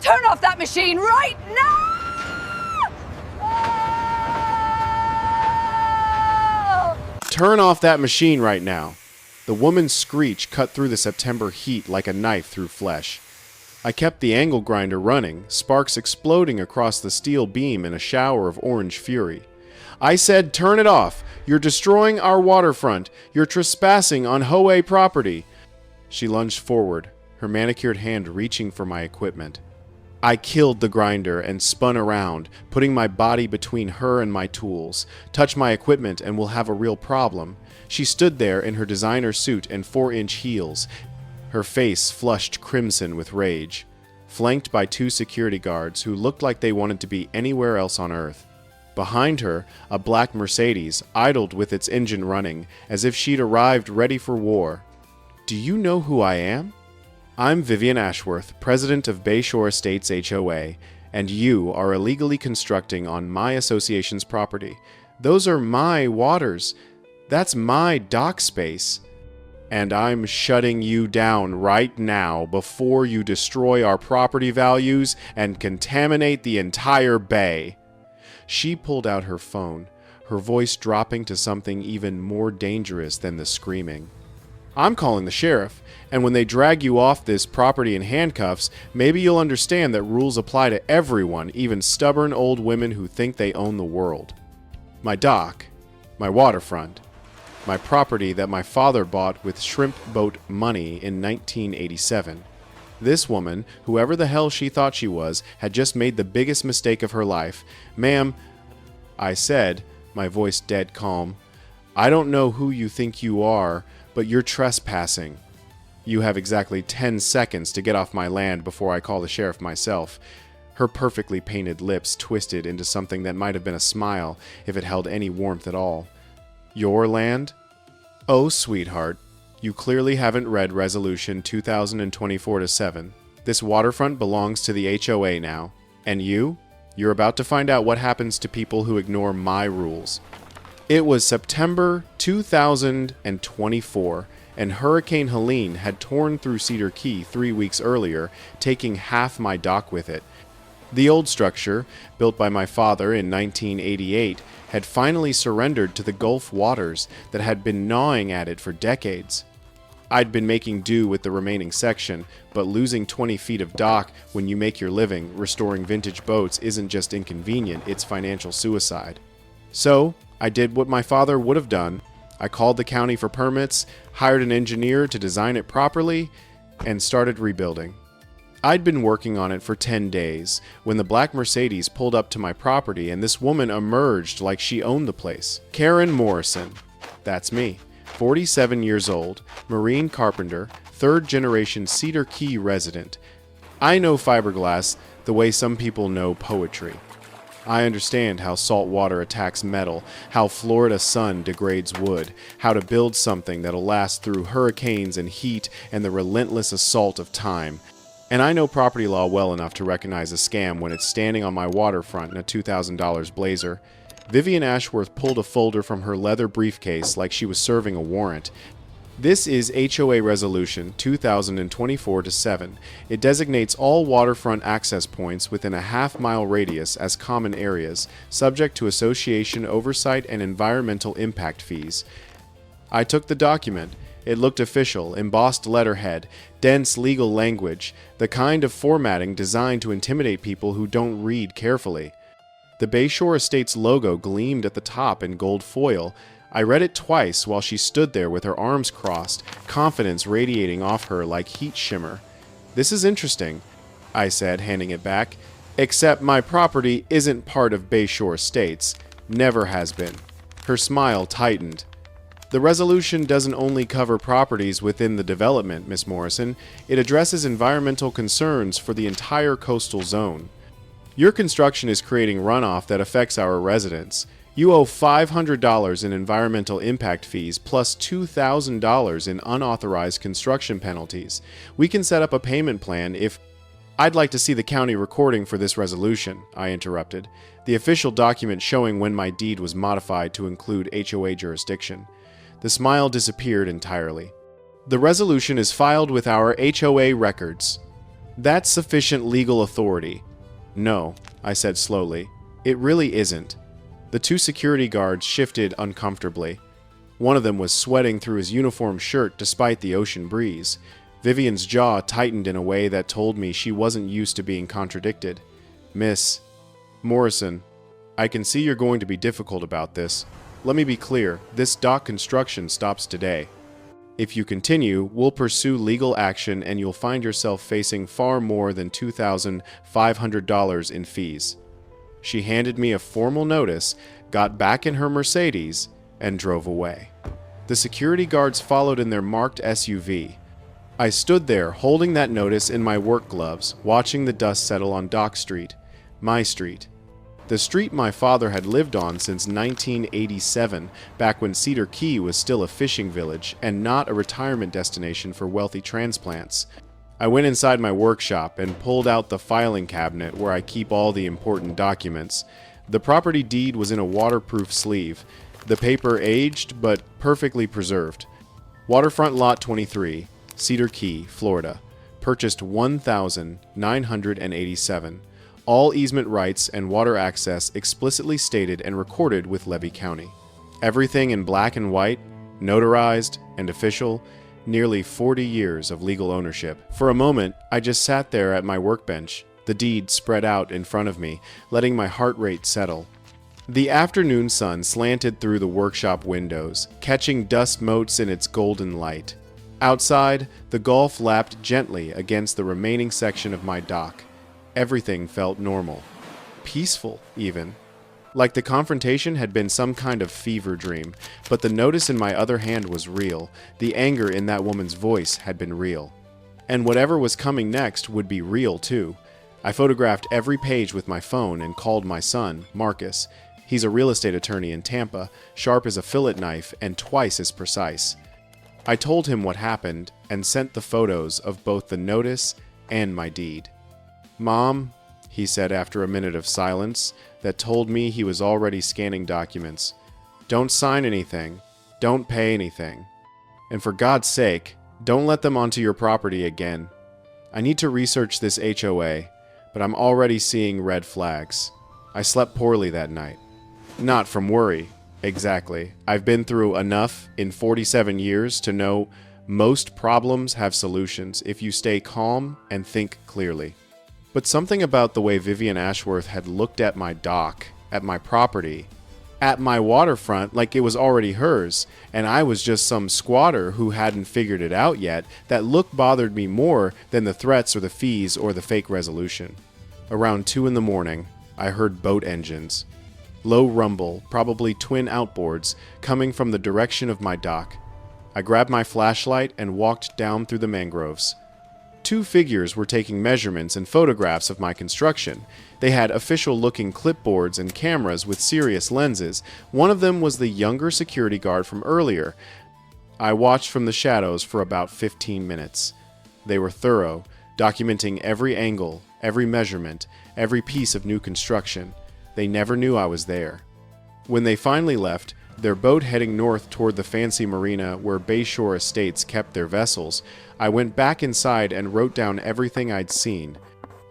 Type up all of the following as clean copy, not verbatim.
Turn off that machine right now! Turn off that machine right now. The woman's screech cut through the September heat like a knife through flesh. I kept the angle grinder running, sparks exploding across the steel beam in a shower of orange fury. I said, turn it off. You're destroying our waterfront. You're trespassing on HOA property. She lunged forward, her manicured hand reaching for my equipment. I killed the grinder and spun around, putting my body between her and my tools. Touch my equipment and we'll have a real problem. She stood there in her designer suit and 4-inch heels, her face flushed crimson with rage, flanked by 2 security guards who looked like they wanted to be anywhere else on Earth. Behind her, a black Mercedes idled with its engine running, as if she'd arrived ready for war. Do you know who I am? I'm Vivian Ashworth, president of Bayshore Estates HOA, and you are illegally constructing on my association's property. Those are my waters. That's my dock space. And I'm shutting you down right now before you destroy our property values and contaminate the entire bay. She pulled out her phone, her voice dropping to something even more dangerous than the screaming. I'm calling the sheriff, and when they drag you off this property in handcuffs, maybe you'll understand that rules apply to everyone, even stubborn old women who think they own the world. My dock, my waterfront, my property that my father bought with shrimp boat money in 1987. This woman, whoever the hell she thought she was, had just made the biggest mistake of her life. Ma'am, I said, my voice dead calm, I don't know who you think you are, but you're trespassing. You have exactly 10 seconds to get off my land before I call the sheriff myself. Her perfectly painted lips twisted into something that might have been a smile if it held any warmth at all. Your land? Oh, sweetheart, you clearly haven't read Resolution 2024-7. This waterfront belongs to the HOA now. And you're about to find out what happens to people who ignore my rules. It was September 2024, and Hurricane Helene had torn through Cedar Key 3 weeks earlier, taking half my dock with it. The old structure, built by my father in 1988, had finally surrendered to the Gulf waters that had been gnawing at it for decades. I'd been making do with the remaining section, but losing 20 feet of dock when you make your living restoring vintage boats isn't just inconvenient, it's financial suicide. So, I did what my father would have done. I called the county for permits, hired an engineer to design it properly, and started rebuilding. I'd been working on it for 10 days when the black Mercedes pulled up to my property and this woman emerged like she owned the place. Karen Morrison. That's me. 47 years old, marine carpenter, 3rd generation Cedar Key resident. I know fiberglass the way some people know poetry. I understand how salt water attacks metal, how Florida sun degrades wood, how to build something that'll last through hurricanes and heat and the relentless assault of time. And I know property law well enough to recognize a scam when it's standing on my waterfront in a $2,000 Blazer. Vivian Ashworth pulled a folder from her leather briefcase like she was serving a warrant. This is HOA Resolution 2024-7. It designates all waterfront access points within a half-mile radius as common areas, subject to association oversight and environmental impact fees. I took the document. It looked official, embossed letterhead, dense legal language, the kind of formatting designed to intimidate people who don't read carefully. The Bayshore Estates logo gleamed at the top in gold foil. I read it twice while she stood there with her arms crossed, confidence radiating off her like heat shimmer. This is interesting, I said, handing it back, except my property isn't part of Bayshore Estates. Never has been. Her smile tightened. The resolution doesn't only cover properties within the development, Miss Morrison. It addresses environmental concerns for the entire coastal zone. Your construction is creating runoff that affects our residents. You owe $500 in environmental impact fees plus $2,000 in unauthorized construction penalties. We can set up a payment plan if... I'd like to see the county recording for this resolution, I interrupted, the official document showing when my deed was modified to include HOA jurisdiction. The smile disappeared entirely. The resolution is filed with our HOA records. That's sufficient legal authority. No, I said slowly. It really isn't. The two security guards shifted uncomfortably. One of them was sweating through his uniform shirt despite the ocean breeze. Vivian's jaw tightened in a way that told me she wasn't used to being contradicted. Miss Morrison, I can see you're going to be difficult about this. Let me be clear, this dock construction stops today. If you continue, we'll pursue legal action and you'll find yourself facing far more than $2,500 in fees. She handed me a formal notice, got back in her Mercedes, and drove away. The security guards followed in their marked SUV. I stood there holding that notice in my work gloves, watching the dust settle on Dock Street, my street. The street my father had lived on since 1987, back when Cedar Key was still a fishing village and not a retirement destination for wealthy transplants. I went inside my workshop and pulled out the filing cabinet where I keep all the important documents. The property deed was in a waterproof sleeve, the paper aged but perfectly preserved. Waterfront Lot 23, Cedar Key, Florida. Purchased 1,987. All easement rights and water access explicitly stated and recorded with Levy County. Everything in black and white, notarized and official, nearly 40 years of legal ownership. For a moment, I just sat there at my workbench, the deed spread out in front of me, letting my heart rate settle. The afternoon sun slanted through the workshop windows, catching dust motes in its golden light. Outside, the Gulf lapped gently against the remaining section of my dock. Everything felt normal. Peaceful, even. Like the confrontation had been some kind of fever dream, but the notice in my other hand was real. The anger in that woman's voice had been real. And whatever was coming next would be real, too. I photographed every page with my phone and called my son, Marcus. He's a real estate attorney in Tampa, sharp as a fillet knife and twice as precise. I told him what happened and sent the photos of both the notice and my deed. "Mom," he said after a minute of silence that told me he was already scanning documents, "don't sign anything. Don't pay anything. And for God's sake, don't let them onto your property again. I need to research this HOA, but I'm already seeing red flags." I slept poorly that night. Not from worry, exactly. I've been through enough in 47 years to know most problems have solutions if you stay calm and think clearly. But something about the way Vivian Ashworth had looked at my dock, at my property, at my waterfront like it was already hers, and I was just some squatter who hadn't figured it out yet, that look bothered me more than the threats or the fees or the fake resolution. Around 2 in the morning, I heard boat engines. Low rumble, probably twin outboards, coming from the direction of my dock. I grabbed my flashlight and walked down through the mangroves. 2 figures were taking measurements and photographs of my construction. They had official-looking clipboards and cameras with serious lenses. One of them was the younger security guard from earlier. I watched from the shadows for about 15 minutes. They were thorough, documenting every angle, every measurement, every piece of new construction. They never knew I was there. When they finally left, their boat heading north toward the fancy marina where Bayshore Estates kept their vessels, I went back inside and wrote down everything I'd seen.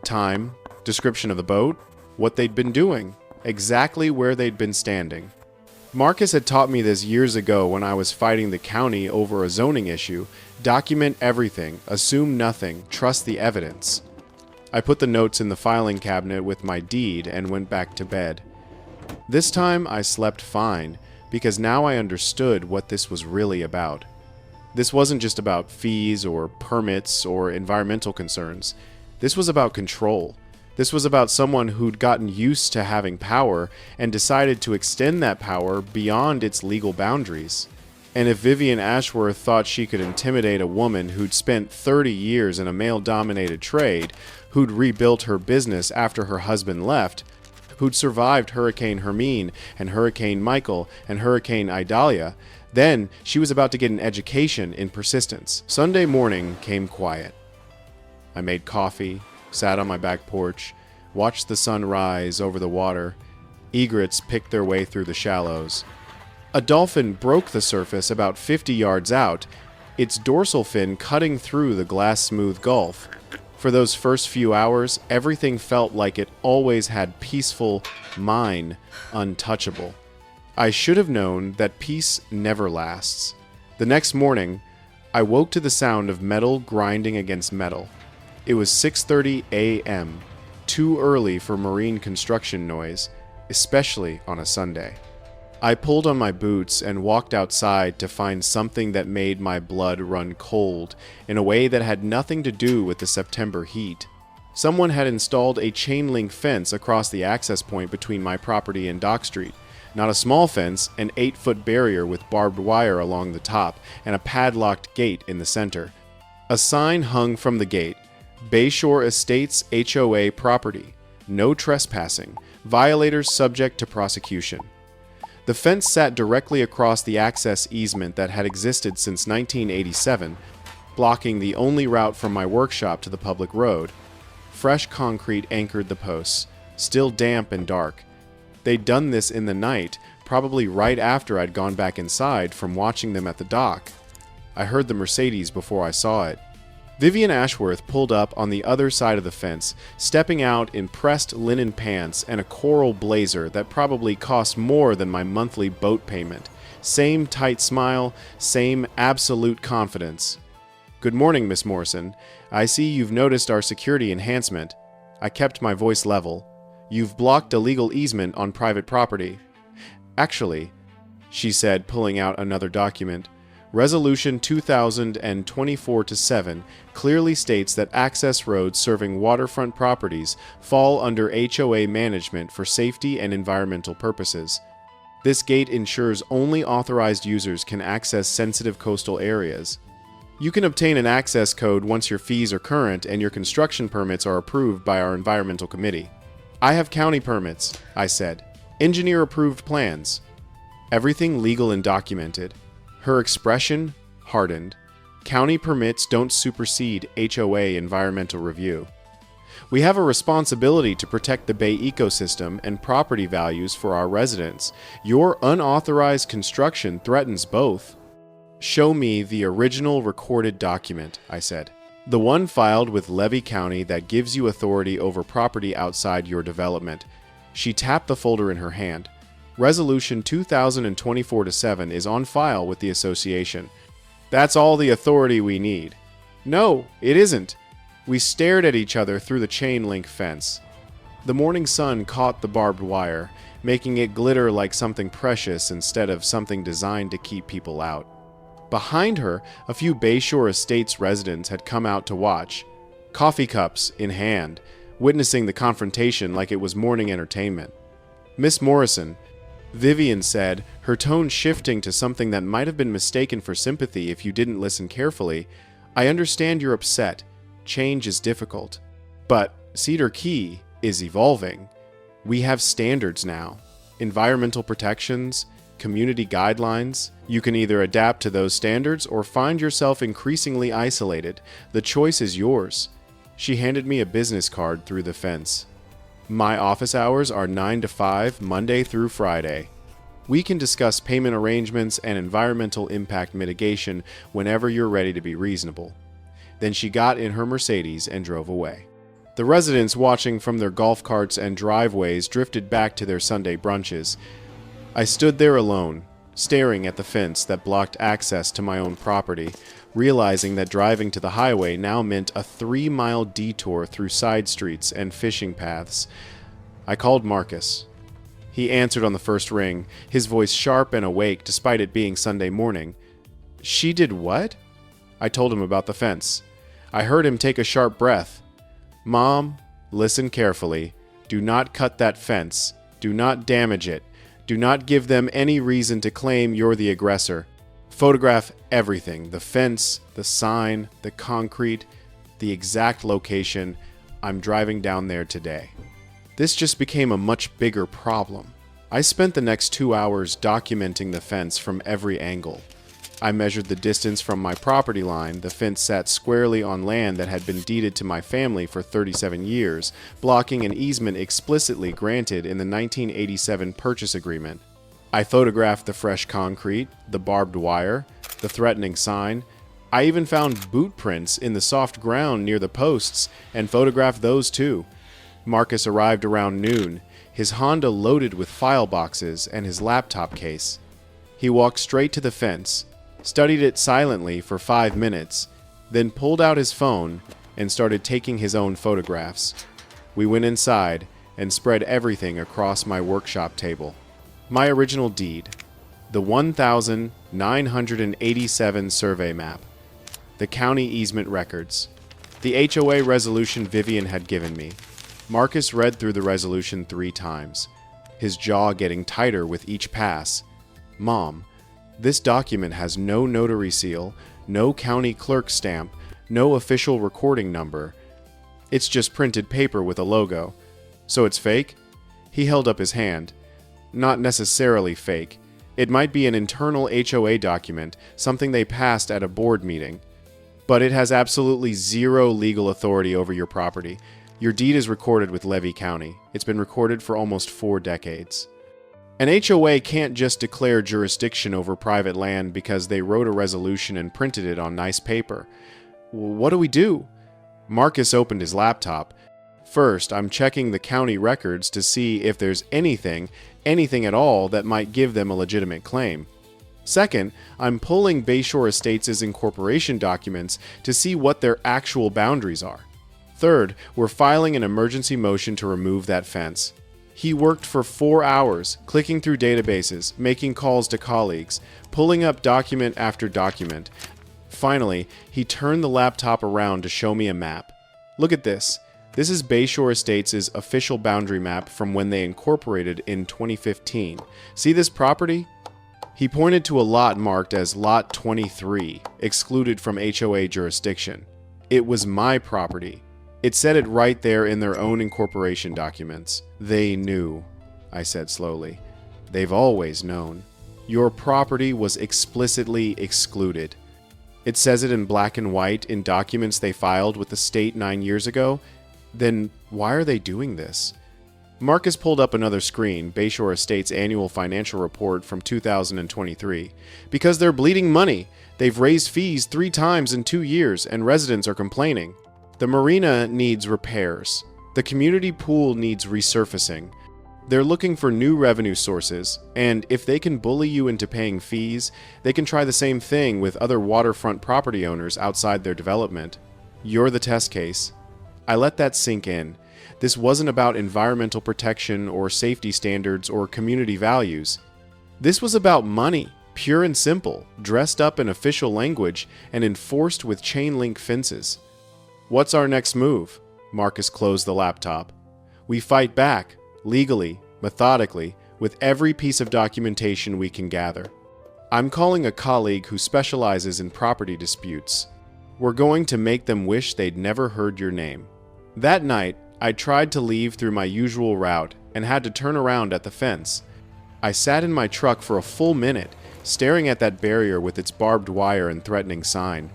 Time, description of the boat, what they'd been doing, exactly where they'd been standing. Marcus had taught me this years ago when I was fighting the county over a zoning issue. Document everything, assume nothing, trust the evidence. I put the notes in the filing cabinet with my deed and went back to bed. This time I slept fine, because now I understood what this was really about. This wasn't just about fees or permits or environmental concerns. This was about control. This was about someone who'd gotten used to having power and decided to extend that power beyond its legal boundaries. And if Vivian Ashworth thought she could intimidate a woman who'd spent 30 years in a male-dominated trade, who'd rebuilt her business after her husband left, who'd survived Hurricane Hermine and Hurricane Michael and Hurricane Idalia, then she was about to get an education in persistence. Sunday morning came quiet. I made coffee, sat on my back porch, watched the sun rise over the water. Egrets picked their way through the shallows. A dolphin broke the surface about 50 yards out, its dorsal fin cutting through the glass-smooth gulf. For those first few hours, everything felt like it always had peaceful, mine, untouchable. I should have known that peace never lasts. The next morning, I woke to the sound of metal grinding against metal. It was 6:30 a.m., too early for marine construction noise, especially on a Sunday. I pulled on my boots and walked outside to find something that made my blood run cold in a way that had nothing to do with the September heat. Someone had installed a chain link fence across the access point between my property and Dock Street. Not a small fence, an 8-foot barrier with barbed wire along the top and a padlocked gate in the center. A sign hung from the gate, Bayshore Estates HOA property, no trespassing, violators subject to prosecution. The fence sat directly across the access easement that had existed since 1987, blocking the only route from my workshop to the public road. Fresh concrete anchored the posts, still damp and dark. They'd done this in the night, probably right after I'd gone back inside from watching them at the dock. I heard the Mercedes before I saw it. Vivian Ashworth pulled up on the other side of the fence, stepping out in pressed linen pants and a coral blazer that probably cost more than my monthly boat payment. Same tight smile, same absolute confidence. "Good morning, Miss Morrison. I see you've noticed our security enhancement." I kept my voice level. "You've blocked a legal easement on private property." "Actually," she said, pulling out another document, Resolution 2024-7 clearly states that access roads serving waterfront properties fall under HOA management for safety and environmental purposes. This gate ensures only authorized users can access sensitive coastal areas. You can obtain an access code once your fees are current and your construction permits are approved by our environmental committee. "I have county permits," I said. "Engineer-approved plans." Everything legal and documented. Her expression hardened. County permits don't supersede HOA environmental review. "We have a responsibility to protect the bay ecosystem and property values for our residents. Your unauthorized construction threatens both." "Show me the original recorded document," I said. "The one filed with Levy County that gives you authority over property outside your development." She tapped the folder in her hand. Resolution 2024-7 is on file with the association. "That's all the authority we need." "No, it isn't." We stared at each other through the chain link fence. The morning sun caught the barbed wire, making it glitter like something precious instead of something designed to keep people out. Behind her, a few Bayshore Estates residents had come out to watch, coffee cups in hand, witnessing the confrontation like it was morning entertainment. "Miss Morrison," Vivian said, her tone shifting to something that might have been mistaken for sympathy if you didn't listen carefully, "I understand you're upset. Change is difficult. But Cedar Key is evolving. We have standards now. Environmental protections, community guidelines. You can either adapt to those standards or find yourself increasingly isolated. The choice is yours." She handed me a business card through the fence. "My office hours are 9 to 5, Monday through Friday. We can discuss payment arrangements and environmental impact mitigation whenever you're ready to be reasonable." Then she got in her Mercedes and drove away. The residents watching from their golf carts and driveways drifted back to their Sunday brunches. I stood there alone, staring at the fence that blocked access to my own property, realizing that driving to the highway now meant a 3-mile detour through side streets and fishing paths. I called Marcus. He answered on the first ring, his voice sharp and awake despite it being Sunday morning. "She did what?" I told him about the fence. I heard him take a sharp breath. "Mom, listen carefully. Do not cut that fence. Do not damage it. Do not give them any reason to claim you're the aggressor. Photograph everything, the fence, the sign, the concrete, the exact location. I'm driving down there today." This just became a much bigger problem. I spent the next 2 hours documenting the fence from every angle. I measured the distance from my property line. The fence sat squarely on land that had been deeded to my family for 37 years, blocking an easement explicitly granted in the 1987 purchase agreement. I photographed the fresh concrete, the barbed wire, the threatening sign. I even found boot prints in the soft ground near the posts and photographed those too. Marcus arrived around noon, his Honda loaded with file boxes and his laptop case. He walked straight to the fence, studied it silently for 5 minutes, then pulled out his phone and started taking his own photographs. We went inside and spread everything across my workshop table. My original deed, the 1987 survey map, the county easement records, the HOA resolution Vivian had given me. Marcus read through the resolution 3 times, his jaw getting tighter with each pass. Mom, this document has no notary seal, no county clerk stamp, no official recording number. It's just printed paper with a logo. So it's fake? He held up his hand. Not necessarily fake. It might be an internal HOA document, something they passed at a board meeting. But it has absolutely zero legal authority over your property. Your deed is recorded with Levy County. It's been recorded for almost 4 decades. An HOA can't just declare jurisdiction over private land because they wrote a resolution and printed it on nice paper. What do we do? Marcus opened his laptop. First, I'm checking the county records to see if there's anything at all that might give them a legitimate claim. Second, I'm pulling Bayshore Estates' incorporation documents to see what their actual boundaries are. Third, we're filing an emergency motion to remove that fence. He worked for 4 hours, clicking through databases, making calls to colleagues, pulling up document after document. Finally, he turned the laptop around to show me a map. Look at this. This is Bayshore Estates' official boundary map from when they incorporated in 2015. See this property? He pointed to a lot marked as Lot 23, excluded from HOA jurisdiction. It was my property. It said it right there in their own incorporation documents. They knew, I said slowly. They've always known. Your property was explicitly excluded. It says it in black and white in documents they filed with the state 9 years ago. Then why are they doing this? Marcus pulled up another screen, Bayshore Estates' annual financial report from 2023. Because they're bleeding money. They've raised fees 3 times in 2 years, and residents are complaining. The marina needs repairs. The community pool needs resurfacing. They're looking for new revenue sources, and if they can bully you into paying fees, they can try the same thing with other waterfront property owners outside their development. You're the test case. I let that sink in. This wasn't about environmental protection or safety standards or community values. This was about money, pure and simple, dressed up in official language and enforced with chain link fences. What's our next move? Marcus closed the laptop. We fight back, legally, methodically, with every piece of documentation we can gather. I'm calling a colleague who specializes in property disputes. We're going to make them wish they'd never heard your name. That night, I tried to leave through my usual route and had to turn around at the fence. I sat in my truck for a full minute, staring at that barrier with its barbed wire and threatening sign.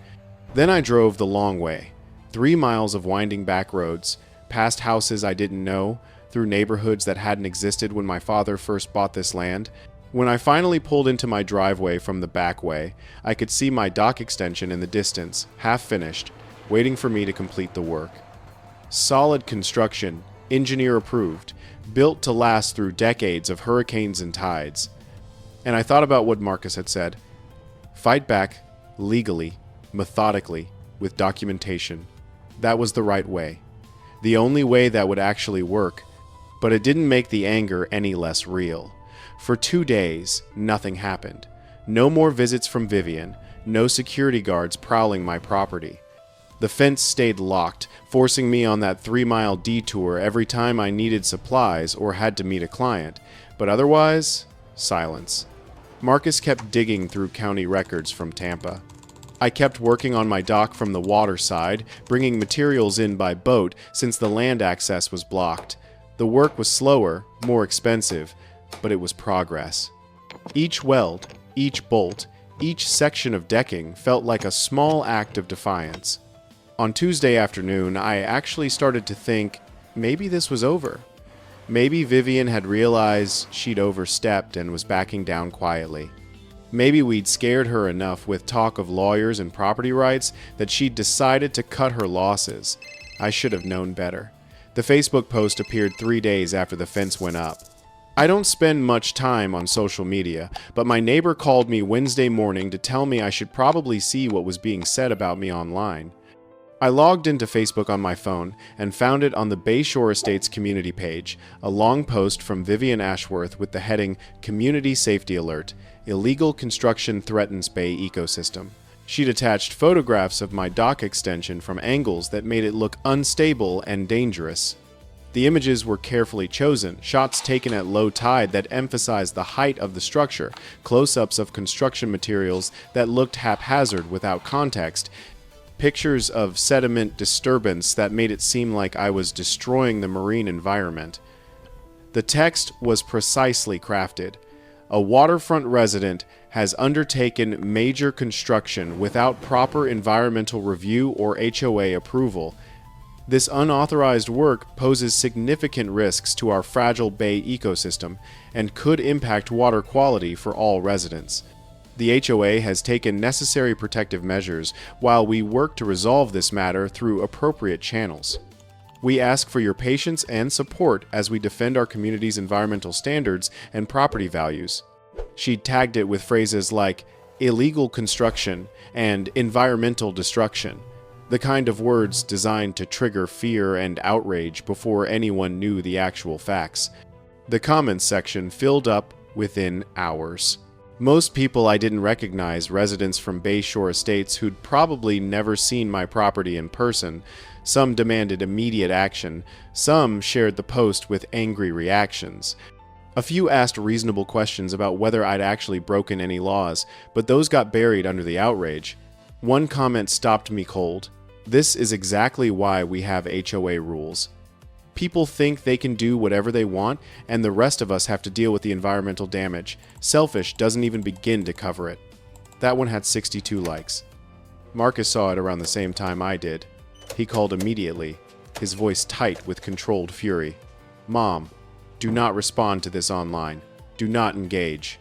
Then I drove the long way. 3 miles of winding back roads, past houses I didn't know, through neighborhoods that hadn't existed when my father first bought this land. When I finally pulled into my driveway from the back way, I could see my dock extension in the distance, half finished, waiting for me to complete the work. Solid construction, engineer approved, built to last through decades of hurricanes and tides. And I thought about what Marcus had said. Fight back, legally, methodically, with documentation. That was the right way. The only way that would actually work. But it didn't make the anger any less real. For 2 days, nothing happened. No more visits from Vivian, no security guards prowling my property. The fence stayed locked, forcing me on that 3-mile detour every time I needed supplies or had to meet a client. But otherwise, silence. Marcus kept digging through county records from Tampa. I kept working on my dock from the water side, bringing materials in by boat since the land access was blocked. The work was slower, more expensive, but it was progress. Each weld, each bolt, each section of decking felt like a small act of defiance. On Tuesday afternoon, I actually started to think maybe this was over. Maybe Vivian had realized she'd overstepped and was backing down quietly. Maybe we'd scared her enough with talk of lawyers and property rights that she'd decided to cut her losses. I should have known better. The Facebook post appeared 3 days after the fence went up. I don't spend much time on social media, but my neighbor called me Wednesday morning to tell me I should probably see what was being said about me online. I logged into Facebook on my phone and found it on the Bayshore Estates community page, a long post from Vivian Ashworth with the heading Community Safety Alert, Illegal Construction Threatens Bay Ecosystem. She'd attached photographs of my dock extension from angles that made it look unstable and dangerous. The images were carefully chosen, shots taken at low tide that emphasized the height of the structure, close-ups of construction materials that looked haphazard without context, pictures of sediment disturbance that made it seem like I was destroying the marine environment. The text was precisely crafted. A waterfront resident has undertaken major construction without proper environmental review or HOA approval. This unauthorized work poses significant risks to our fragile bay ecosystem and could impact water quality for all residents. The HOA has taken necessary protective measures while we work to resolve this matter through appropriate channels. We ask for your patience and support as we defend our community's environmental standards and property values. She tagged it with phrases like illegal construction and environmental destruction, the kind of words designed to trigger fear and outrage before anyone knew the actual facts. The comments section filled up within hours. Most people I didn't recognize, residents from Bayshore Estates who'd probably never seen my property in person. Some demanded immediate action. Some shared the post with angry reactions. A few asked reasonable questions about whether I'd actually broken any laws, but those got buried under the outrage. One comment stopped me cold. This is exactly why we have HOA rules. People think they can do whatever they want, and the rest of us have to deal with the environmental damage. Selfish doesn't even begin to cover it. That one had 62 likes. Marcus saw it around the same time I did. He called immediately, his voice tight with controlled fury. "Mom, do not respond to this online. Do not engage.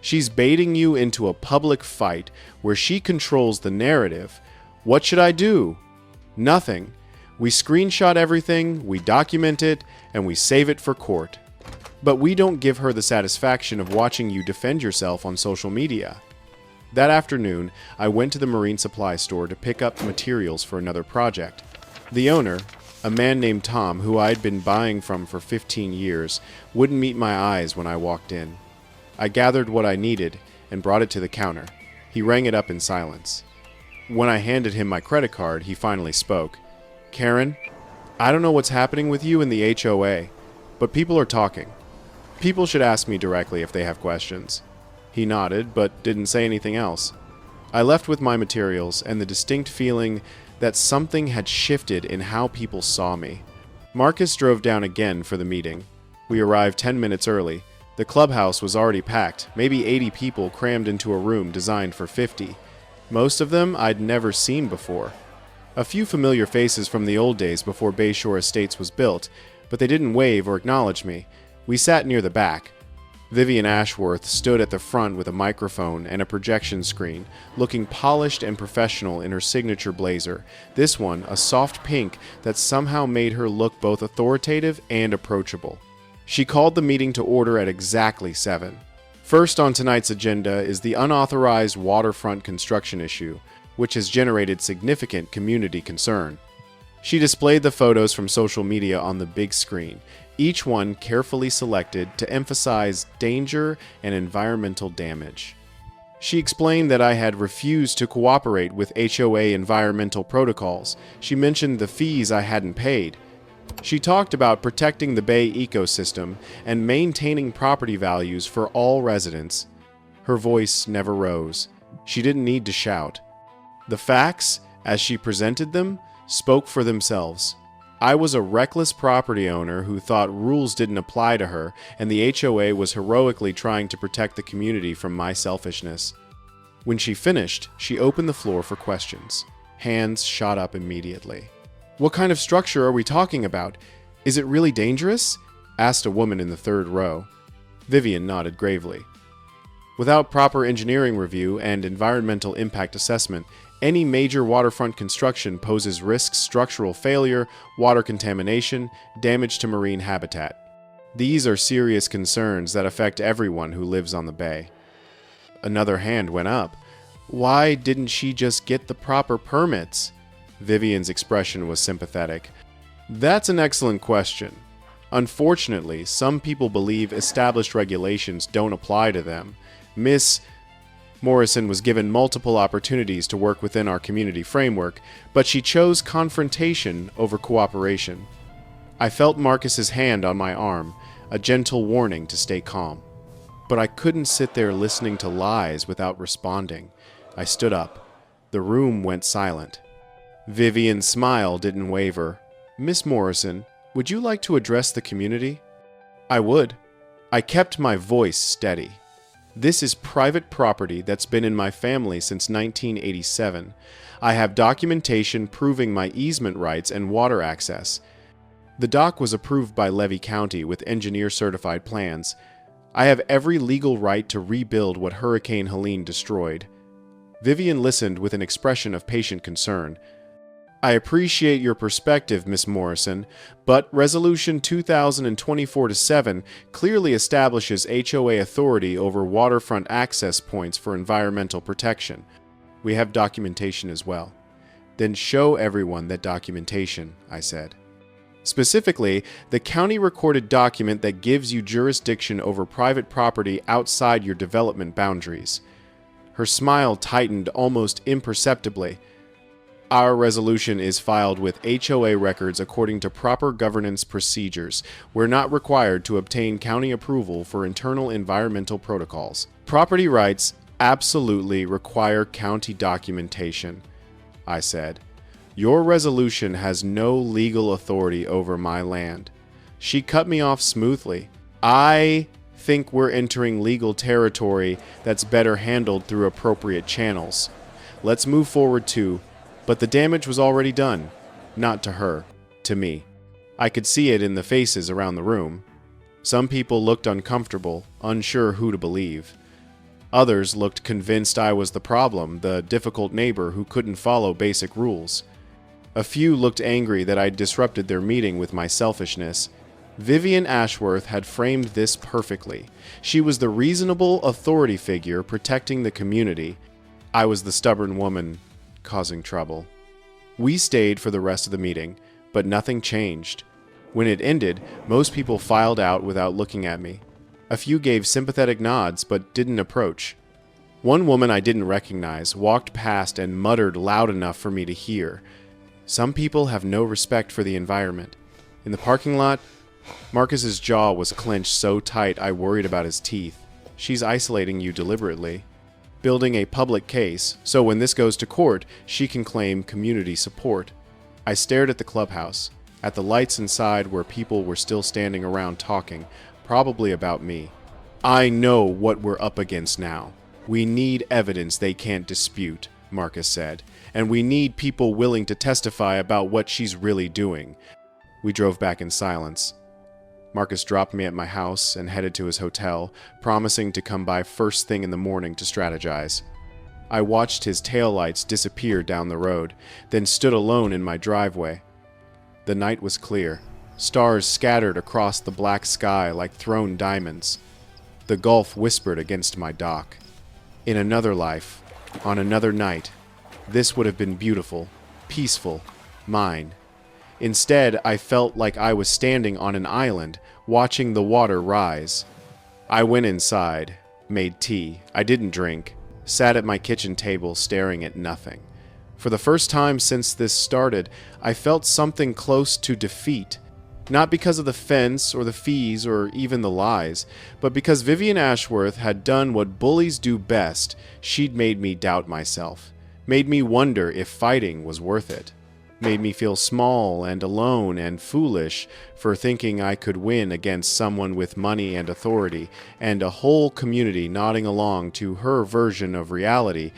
She's baiting you into a public fight where she controls the narrative. What should I do? Nothing. We screenshot everything, we document it, and we save it for court. But we don't give her the satisfaction of watching you defend yourself on social media." That afternoon, I went to the marine supply store to pick up materials for another project. The owner, a man named Tom who I'd been buying from for 15 years, wouldn't meet my eyes when I walked in. I gathered what I needed and brought it to the counter. He rang it up in silence. When I handed him my credit card, he finally spoke. "Karen, I don't know what's happening with you in the HOA, but people are talking. People should ask me directly if they have questions." He nodded, but didn't say anything else. I left with my materials and the distinct feeling that something had shifted in how people saw me. Marcus drove down again for the meeting. We arrived 10 minutes early. The clubhouse was already packed, maybe 80 people crammed into a room designed for 50. Most of them I'd never seen before. A few familiar faces from the old days before Bayshore Estates was built, but they didn't wave or acknowledge me. We sat near the back. Vivian Ashworth stood at the front with a microphone and a projection screen, looking polished and professional in her signature blazer, this one a soft pink that somehow made her look both authoritative and approachable. She called the meeting to order at exactly 7. First on tonight's agenda is the unauthorized waterfront construction issue, which has generated significant community concern. She displayed the photos from social media on the big screen, each one carefully selected to emphasize danger and environmental damage. She explained that I had refused to cooperate with HOA environmental protocols. She mentioned the fees I hadn't paid. She talked about protecting the bay ecosystem and maintaining property values for all residents. Her voice never rose. She didn't need to shout. The facts, as she presented them, spoke for themselves. I was a reckless property owner who thought rules didn't apply to her, and the HOA was heroically trying to protect the community from my selfishness. When she finished, she opened the floor for questions. Hands shot up immediately. "What kind of structure are we talking about? Is it really dangerous?" asked a woman in the third row. Vivian nodded gravely. Without proper engineering review and environmental impact assessment, any major waterfront construction poses risks structural failure, water contamination, damage to marine habitat. These are serious concerns that affect everyone who lives on the bay. Another hand went up. Why didn't she just get the proper permits? Vivian's expression was sympathetic. That's an excellent question. Unfortunately, some people believe established regulations don't apply to them. Miss Morrison was given multiple opportunities to work within our community framework, but she chose confrontation over cooperation. I felt Marcus's hand on my arm, a gentle warning to stay calm. But I couldn't sit there listening to lies without responding. I stood up. The room went silent. Vivian's smile didn't waver. Miss Morrison, would you like to address the community? I would. I kept my voice steady. This is private property that's been in my family since 1987. I have documentation proving my easement rights and water access. The dock was approved by Levy County with engineer-certified plans. I have every legal right to rebuild what Hurricane Helene destroyed. Vivian listened with an expression of patient concern. I appreciate your perspective, Miss Morrison, but Resolution 2024-7 clearly establishes HOA authority over waterfront access points for environmental protection. We have documentation as well. Then show everyone that documentation, I said. Specifically, the county-recorded document that gives you jurisdiction over private property outside your development boundaries. Her smile tightened almost imperceptibly. Our resolution is filed with HOA records according to proper governance procedures. We're not required to obtain county approval for internal environmental protocols. Property rights absolutely require county documentation, I said. Your resolution has no legal authority over my land. She cut me off smoothly. I think we're entering legal territory that's better handled through appropriate channels. Let's move forward too. But the damage was already done. Not to her, to me. I could see it in the faces around the room. Some people looked uncomfortable, unsure who to believe. Others looked convinced I was the problem, the difficult neighbor who couldn't follow basic rules. A few looked angry that I'd disrupted their meeting with my selfishness. Vivian Ashworth had framed this perfectly. She was the reasonable authority figure protecting the community. I was the stubborn woman causing trouble. We stayed for the rest of the meeting, but nothing changed. When it ended, most people filed out without looking at me. A few gave sympathetic nods, but didn't approach. One woman I didn't recognize walked past and muttered loud enough for me to hear. Some people have no respect for the environment. In the parking lot, Marcus's jaw was clenched so tight I worried about his teeth. She's isolating you deliberately. Building a public case, so when this goes to court, she can claim community support. I stared at the clubhouse, at the lights inside where people were still standing around talking, probably about me. I know what we're up against now. We need evidence they can't dispute, Marcus said, and we need people willing to testify about what she's really doing. We drove back in silence. Marcus dropped me at my house and headed to his hotel, promising to come by first thing in the morning to strategize. I watched his taillights disappear down the road, then stood alone in my driveway. The night was clear. Stars scattered across the black sky like thrown diamonds. The Gulf whispered against my dock. In another life, on another night, this would have been beautiful, peaceful, mine. Instead, I felt like I was standing on an island, watching the water rise. I went inside, made tea. I didn't drink. Sat at my kitchen table staring at nothing. For the first time since this started, I felt something close to defeat. Not because of the fence or the fees or even the lies, but because Vivian Ashworth had done what bullies do best. She'd made me doubt myself. Made me wonder if fighting was worth it. Made me feel small and alone and foolish for thinking I could win against someone with money and authority, and a whole community nodding along to her version of reality.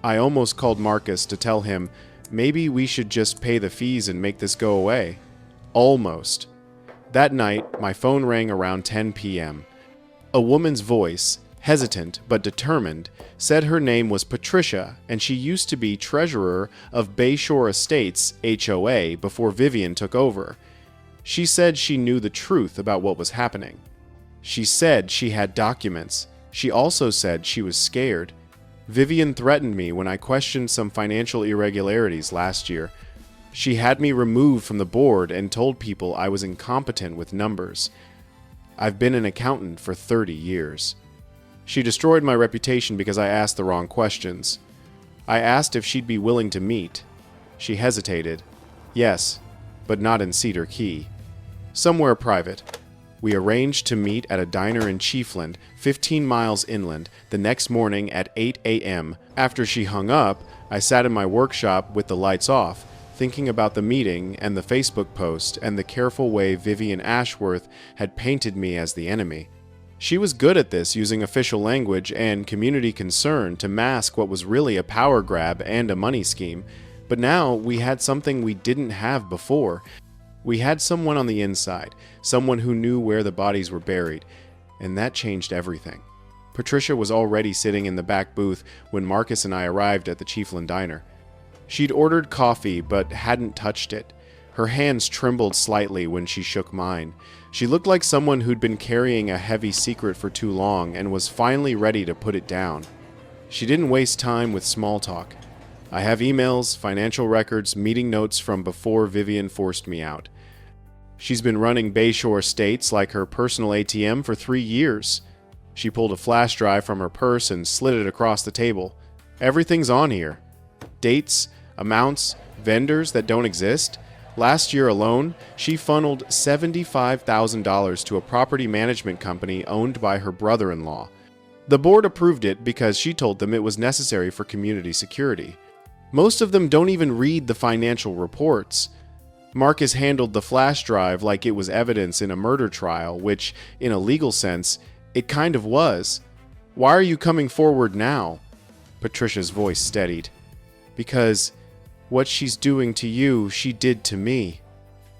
I almost called Marcus to tell him, maybe we should just pay the fees and make this go away. Almost. That night, my phone rang around 10 p.m. A woman's voice, hesitant but determined, said her name was Patricia and she used to be treasurer of Bayshore Estates HOA before Vivian took over. She said she knew the truth about what was happening. She said she had documents. She also said she was scared. Vivian threatened me when I questioned some financial irregularities last year. She had me removed from the board and told people I was incompetent with numbers. I've been an accountant for 30 years. She destroyed my reputation because I asked the wrong questions. I asked if she'd be willing to meet. She hesitated. Yes, but not in Cedar Key. Somewhere private. We arranged to meet at a diner in Chiefland, 15 miles inland, the next morning at 8 a.m. After she hung up, I sat in my workshop with the lights off, thinking about the meeting and the Facebook post and the careful way Vivian Ashworth had painted me as the enemy. She was good at this, using official language and community concern to mask what was really a power grab and a money scheme. But now we had something we didn't have before. We had someone on the inside, someone who knew where the bodies were buried, and that changed everything. Patricia was already sitting in the back booth when Marcus and I arrived at the Chiefland diner. She'd ordered coffee but hadn't touched it. Her hands trembled slightly when she shook mine. She looked like someone who'd been carrying a heavy secret for too long and was finally ready to put it down. She didn't waste time with small talk. I have emails, financial records, meeting notes from before Vivian forced me out. She's been running Bayshore Estates like her personal ATM for 3 years. She pulled a flash drive from her purse and slid it across the table. Everything's on here. Dates, amounts, vendors that don't exist. Last year alone, she funneled $75,000 to a property management company owned by her brother-in-law. The board approved it because she told them it was necessary for community security. Most of them don't even read the financial reports. Marcus handled the flash drive like it was evidence in a murder trial, which, in a legal sense, it kind of was. Why are you coming forward now? Patricia's voice steadied. Because what she's doing to you, she did to me.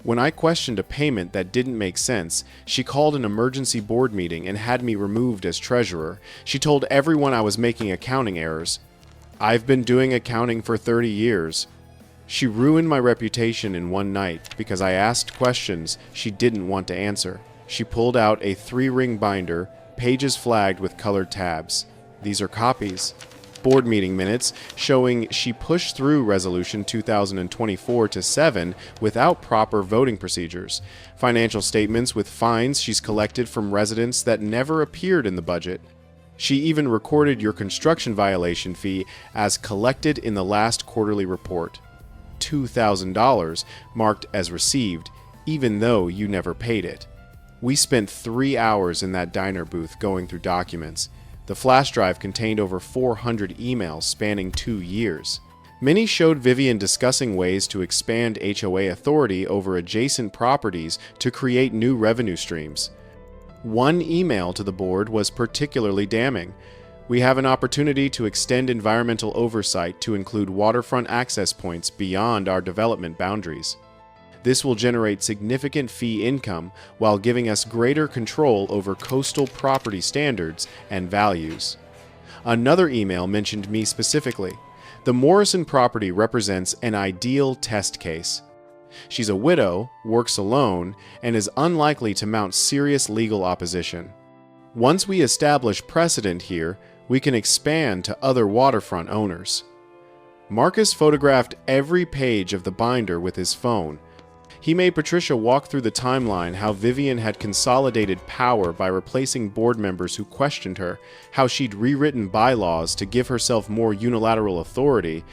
When I questioned a payment that didn't make sense, she called an emergency board meeting and had me removed as treasurer. She told everyone I was making accounting errors. I've been doing accounting for 30 years. She ruined my reputation in one night because I asked questions she didn't want to answer. She pulled out a 3-ring binder, pages flagged with colored tabs. These are copies. Board meeting minutes showing she pushed through Resolution 2024-7 without proper voting procedures. Financial statements with fines she's collected from residents that never appeared in the budget. She even recorded your construction violation fee as collected in the last quarterly report. $2,000 marked as received, even though you never paid it. We spent 3 hours in that diner booth going through documents. The flash drive contained over 400 emails spanning 2 years. Many showed Vivian discussing ways to expand HOA authority over adjacent properties to create new revenue streams. One email to the board was particularly damning. We have an opportunity to extend environmental oversight to include waterfront access points beyond our development boundaries. This will generate significant fee income while giving us greater control over coastal property standards and values. Another email mentioned me specifically. The Morrison property represents an ideal test case. She's a widow, works alone, and is unlikely to mount serious legal opposition. Once we establish precedent here, we can expand to other waterfront owners. Marcus photographed every page of the binder with his phone. He made Patricia walk through the timeline how Vivian had consolidated power by replacing board members who questioned her, how she'd rewritten bylaws to give herself more unilateral authority,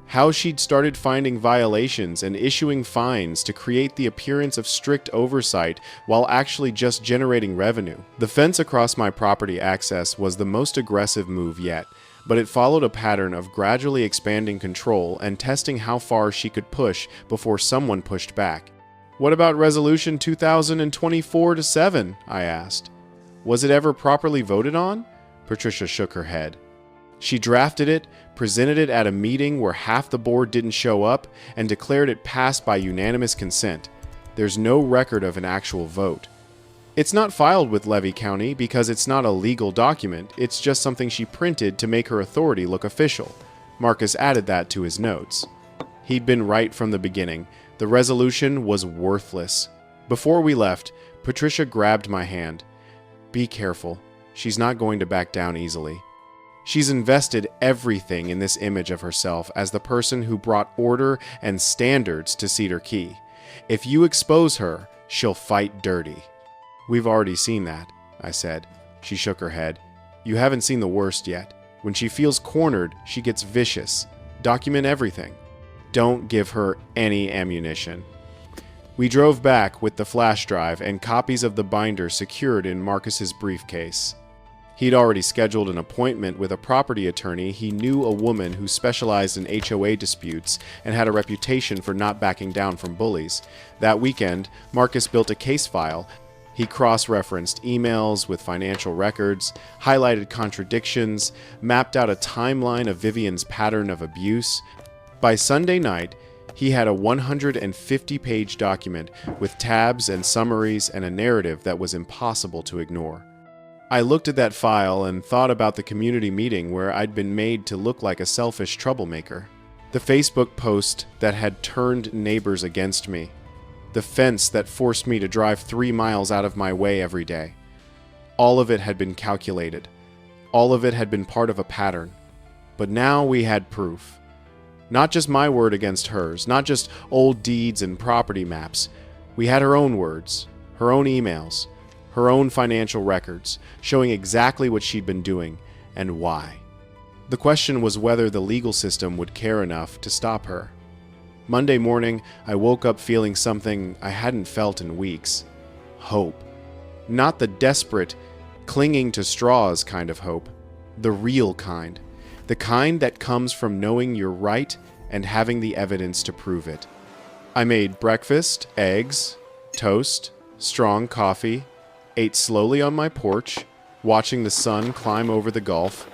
how she'd started finding violations and issuing fines to create the appearance of strict oversight while actually just generating revenue. The fence across my property access was the most aggressive move yet, but it followed a pattern of gradually expanding control and testing how far she could push before someone pushed back. What about Resolution 2024-7? I asked. Was it ever properly voted on? Patricia shook her head. She drafted it, presented it at a meeting where half the board didn't show up, and declared it passed by unanimous consent. There's no record of an actual vote. It's not filed with Levy County because it's not a legal document, it's just something she printed to make her authority look official. Marcus added that to his notes. He'd been right from the beginning. The resolution was worthless. Before we left, Patricia grabbed my hand. Be careful. She's not going to back down easily. She's invested everything in this image of herself as the person who brought order and standards to Cedar Key. If you expose her, she'll fight dirty. We've already seen that, I said. She shook her head. You haven't seen the worst yet. When she feels cornered, she gets vicious. Document everything. Don't give her any ammunition. We drove back with the flash drive and copies of the binder secured in Marcus's briefcase. He'd already scheduled an appointment with a property attorney. He knew a woman who specialized in HOA disputes and had a reputation for not backing down from bullies. That weekend, Marcus built a case file. He cross-referenced emails with financial records, highlighted contradictions, mapped out a timeline of Vivian's pattern of abuse. By Sunday night, he had a 150-page document with tabs and summaries and a narrative that was impossible to ignore. I looked at that file and thought about the community meeting where I'd been made to look like a selfish troublemaker. The Facebook post that had turned neighbors against me. The fence that forced me to drive 3 miles out of my way every day. All of it had been calculated. All of it had been part of a pattern. But now we had proof. Not just my word against hers, not just old deeds and property maps. We had her own words, her own emails, her own financial records, showing exactly what she'd been doing and why. The question was whether the legal system would care enough to stop her. Monday morning, I woke up feeling something I hadn't felt in weeks. Hope. Not the desperate, clinging to straws kind of hope. The real kind. The kind that comes from knowing you're right and having the evidence to prove it. I made breakfast, eggs, toast, strong coffee, ate slowly on my porch, watching the sun climb over the Gulf.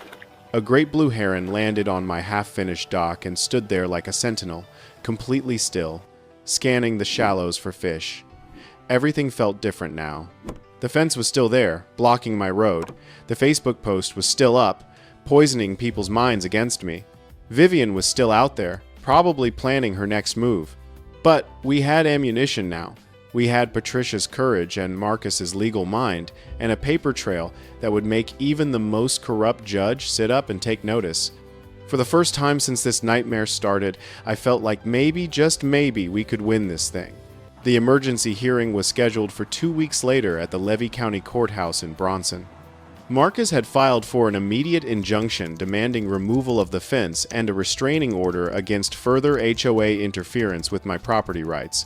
A great blue heron landed on my half-finished dock and stood there like a sentinel, completely still, scanning the shallows for fish. Everything felt different now. The fence was still there, blocking my road. The Facebook post was still up, poisoning people's minds against me. Vivian was still out there, probably planning her next move. But we had ammunition now. We had Patricia's courage and Marcus's legal mind, and a paper trail that would make even the most corrupt judge sit up and take notice. For the first time since this nightmare started, I felt like maybe, just maybe, we could win this thing. The emergency hearing was scheduled for 2 weeks later at the Levy County Courthouse in Bronson. Marcus had filed for an immediate injunction demanding removal of the fence and a restraining order against further HOA interference with my property rights.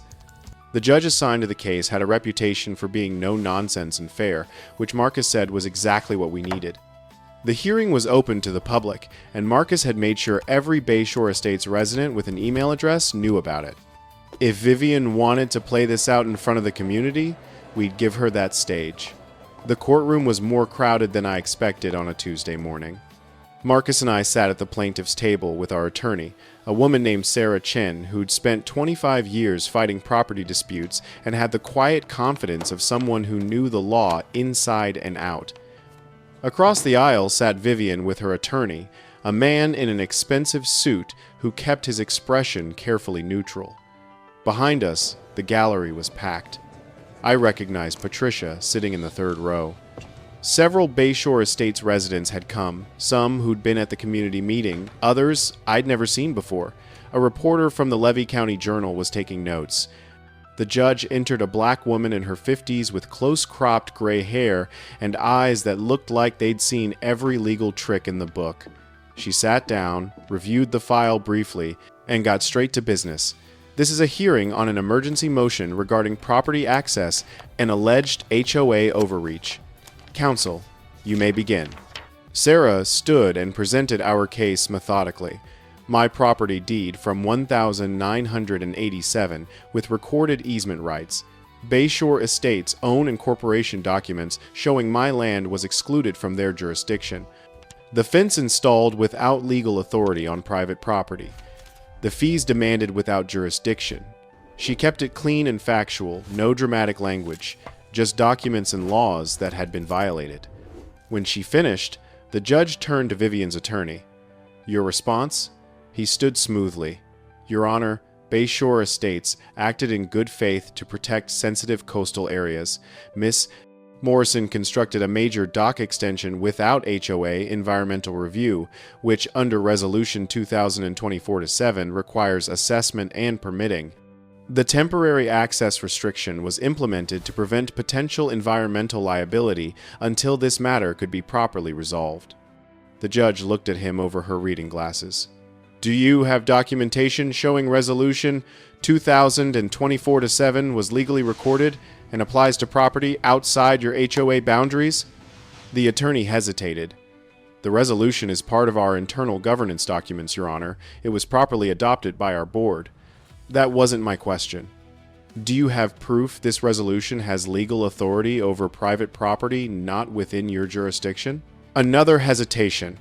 The judge assigned to the case had a reputation for being no-nonsense and fair, which Marcus said was exactly what we needed. The hearing was open to the public, and Marcus had made sure every Bayshore Estates resident with an email address knew about it. If Vivian wanted to play this out in front of the community, we'd give her that stage. The courtroom was more crowded than I expected on a Tuesday morning. Marcus and I sat at the plaintiff's table with our attorney, a woman named Sarah Chen, who'd spent 25 years fighting property disputes and had the quiet confidence of someone who knew the law inside and out. Across the aisle sat Vivian with her attorney, a man in an expensive suit who kept his expression carefully neutral. Behind us, the gallery was packed. I recognized Patricia sitting in the third row. Several Bayshore Estates residents had come, some who'd been at the community meeting, others I'd never seen before. A reporter from the Levy County Journal was taking notes. The judge entered a black woman in her 50s with close-cropped gray hair and eyes that looked like they'd seen every legal trick in the book. She sat down, reviewed the file briefly, and got straight to business. This is a hearing on an emergency motion regarding property access and alleged HOA overreach. Counsel, you may begin. Sarah stood and presented our case methodically. My property deed from 1987 with recorded easement rights. Bayshore Estates own incorporation documents showing my land was excluded from their jurisdiction. The fence installed without legal authority on private property. The fees demanded without jurisdiction. She kept it clean and factual, no dramatic language. just documents and laws that had been violated. When she finished, the judge turned to Vivian's attorney. Your response? He stood smoothly. Your Honor, Bayshore Estates acted in good faith to protect sensitive coastal areas. Miss Morrison constructed a major dock extension without HOA environmental review, which under Resolution 2024-7 requires assessment and permitting. The temporary access restriction was implemented to prevent potential environmental liability until this matter could be properly resolved. The judge looked at him over her reading glasses. Do you have documentation showing Resolution 2024-7 was legally recorded and applies to property outside your HOA boundaries? The attorney hesitated. The resolution is part of our internal governance documents, Your Honor. It was properly adopted by our board. That wasn't my question. Do you have proof this resolution has legal authority over private property not within your jurisdiction? Another hesitation.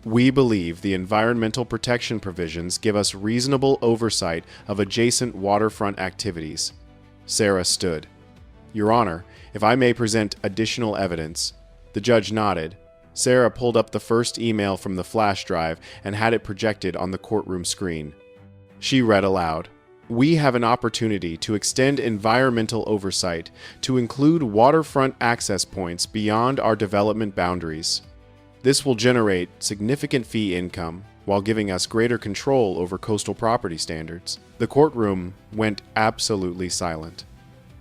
We believe the environmental protection provisions give us reasonable oversight of adjacent waterfront activities. Sarah stood. Your Honor, if I may present additional evidence. The judge nodded. Sarah pulled up the first email from the flash drive and had it projected on the courtroom screen. She read aloud. We have an opportunity to extend environmental oversight to include waterfront access points beyond our development boundaries. This will generate significant fee income while giving us greater control over coastal property standards. The courtroom went absolutely silent.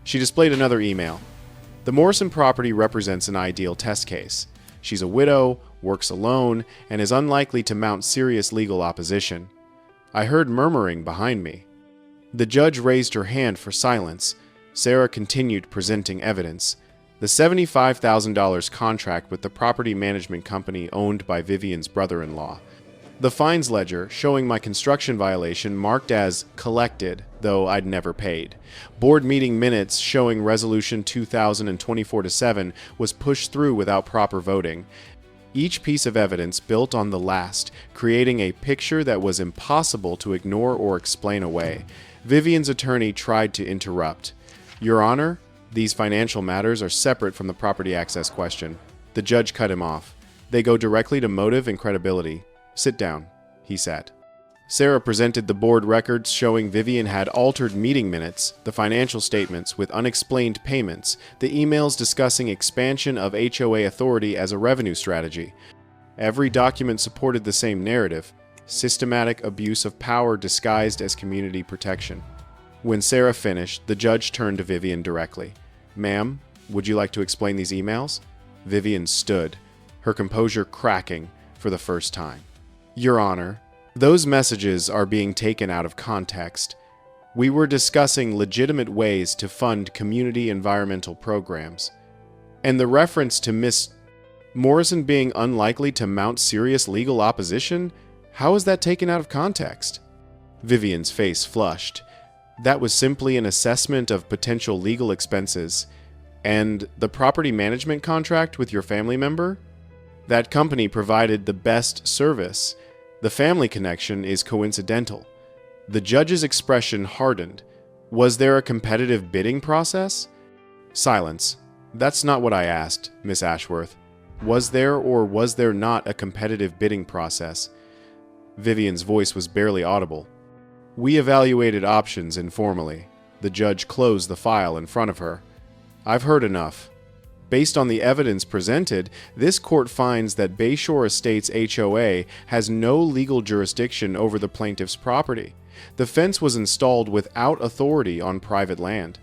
She displayed another email. The Morrison property represents an ideal test case. She's a widow, works alone, and is unlikely to mount serious legal opposition. I heard murmuring behind me. The judge raised her hand for silence. Sarah continued presenting evidence. The $75,000 contract with the property management company owned by Vivian's brother-in-law. The fines ledger showing my construction violation marked as collected, though I'd never paid. Board meeting minutes showing Resolution 2024-7 was pushed through without proper voting. Each piece of evidence built on the last, creating a picture that was impossible to ignore or explain away. Vivian's attorney tried to interrupt. Your Honor, these financial matters are separate from the property access question. The judge cut him off. They go directly to motive and credibility. Sit down, he said. Sarah presented the board records showing Vivian had altered meeting minutes, the financial statements with unexplained payments, the emails discussing expansion of HOA authority as a revenue strategy. Every document supported the same narrative: systematic abuse of power disguised as community protection. When Sarah finished, the judge turned to Vivian directly. Ma'am, would you like to explain these emails? Vivian stood, her composure cracking for the first time. Your Honor, those messages are being taken out of context. We were discussing legitimate ways to fund community environmental programs. And the reference to Miss Morrison being unlikely to mount serious legal opposition, how is that taken out of context? Vivian's face flushed. That was simply an assessment of potential legal expenses. And the property management contract with your family member? That company provided the best service. The family connection is coincidental. The judge's expression hardened. Was there a competitive bidding process? Silence. That's not what I asked, Miss Ashworth. Was there or was there not a competitive bidding process? Vivian's voice was barely audible. We evaluated options informally. The judge closed the file in front of her. I've heard enough. Based on the evidence presented, this court finds that Bayshore Estates HOA has no legal jurisdiction over the plaintiff's property. The fence was installed without authority on private land.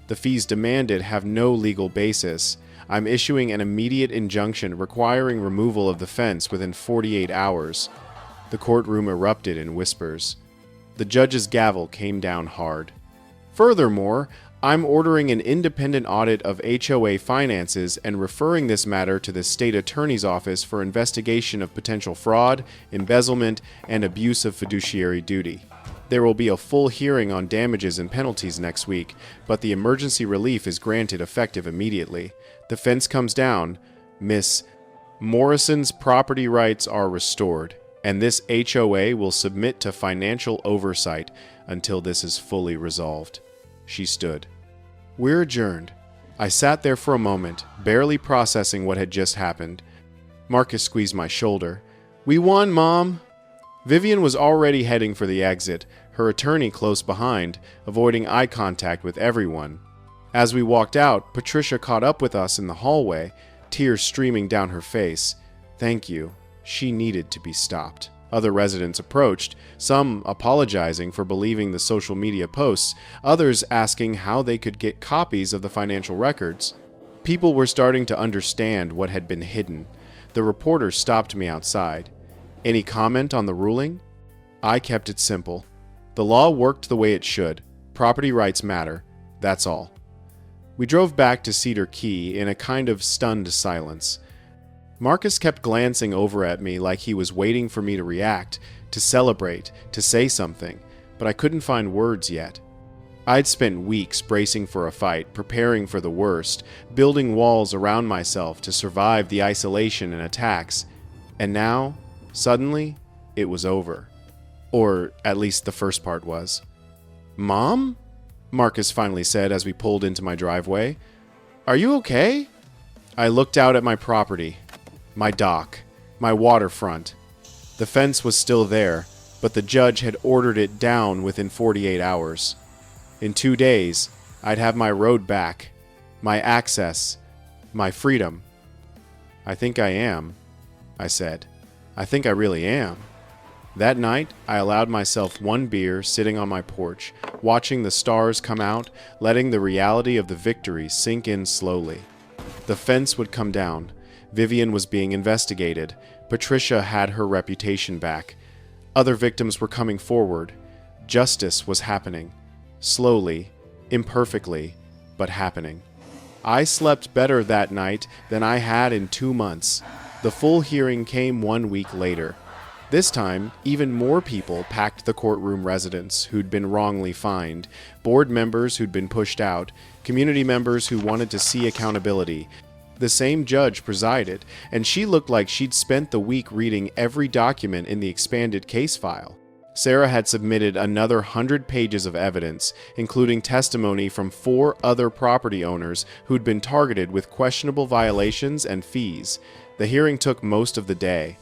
The fees demanded have no legal basis. I'm issuing an immediate injunction requiring removal of the fence within 48 hours. The courtroom erupted in whispers. The judge's gavel came down hard. Furthermore, I'm ordering an independent audit of HOA finances and referring this matter to the state attorney's office for investigation of potential fraud, embezzlement, and abuse of fiduciary duty. There will be a full hearing on damages and penalties next week, but the emergency relief is granted effective immediately. The fence comes down. Miss Morrison's property rights are restored, and this HOA will submit to financial oversight until this is fully resolved. She stood. We're adjourned. I sat there for a moment, barely processing what had just happened. Marcus squeezed my shoulder. "We won, Mom!" Vivian was already heading for the exit, her attorney close behind, avoiding eye contact with everyone. As we walked out, Patricia caught up with us in the hallway, tears streaming down her face. Thank you. She needed to be stopped. Other residents approached, some apologizing for believing the social media posts, others asking how they could get copies of the financial records. People were starting to understand what had been hidden. The reporter stopped me outside. "Any comment on the ruling?" I kept it simple. The law worked the way it should. Property rights matter. That's all. We drove back to Cedar Key in a kind of stunned silence. Marcus kept glancing over at me like he was waiting for me to react, to celebrate, to say something, but I couldn't find words yet. I'd spent weeks bracing for a fight, preparing for the worst, building walls around myself to survive the isolation and attacks, and now, suddenly, it was over. Or at least the first part was. "Mom?" Marcus finally said as we pulled into my driveway. "Are you okay?" I looked out at my property. My dock, my waterfront. The fence was still there, but the judge had ordered it down within 48 hours. In 2 days, I'd have my road back, my access, my freedom. "I think I am," I said. "I think I really am." That night, I allowed myself one beer sitting on my porch, watching the stars come out, letting the reality of the victory sink in slowly. The fence would come down. Vivian was being investigated. Patricia had her reputation back. Other victims were coming forward. Justice was happening. Slowly, imperfectly, but happening. I slept better that night than I had in 2 months. The full hearing came 1 week later. This time, even more people packed the courtroom residents who'd been wrongly fined, board members who'd been pushed out, community members who wanted to see accountability. The same judge presided, and she looked like she'd spent the week reading every document in the expanded case file. Sarah had submitted another 100 pages of evidence, including testimony from 4 other property owners who'd been targeted with questionable violations and fees. The hearing took most of the day.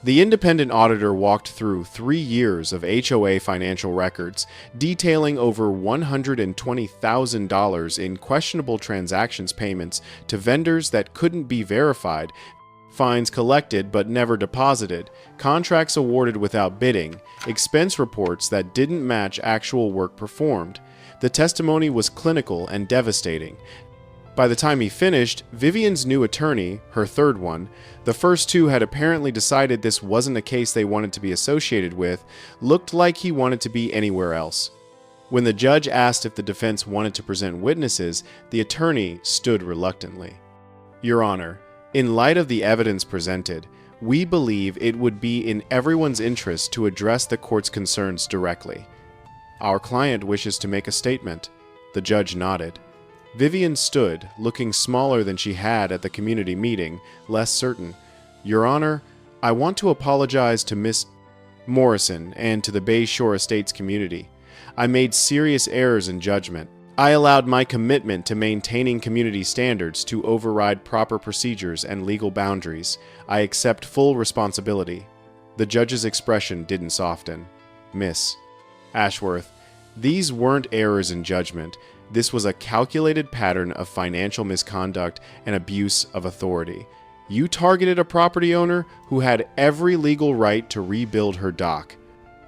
The independent auditor walked through 3 years of HOA financial records, detailing over $120,000 in questionable transactions payments to vendors that couldn't be verified, fines collected but never deposited, contracts awarded without bidding, expense reports that didn't match actual work performed. The testimony was clinical and devastating. By the time he finished, Vivian's new attorney, her third one, the first 2 had apparently decided this wasn't a case they wanted to be associated with, looked like he wanted to be anywhere else. When the judge asked if the defense wanted to present witnesses, the attorney stood reluctantly. "Your Honor, in light of the evidence presented, we believe it would be in everyone's interest to address the court's concerns directly. Our client wishes to make a statement." The judge nodded. Vivian stood, looking smaller than she had at the community meeting, less certain. "Your Honor, I want to apologize to Miss Morrison and to the Bay Shore Estates community. I made serious errors in judgment. I allowed my commitment to maintaining community standards to override proper procedures and legal boundaries. I accept full responsibility." The judge's expression didn't soften. "Miss Ashworth, these weren't errors in judgment. This was a calculated pattern of financial misconduct and abuse of authority. You targeted a property owner who had every legal right to rebuild her dock.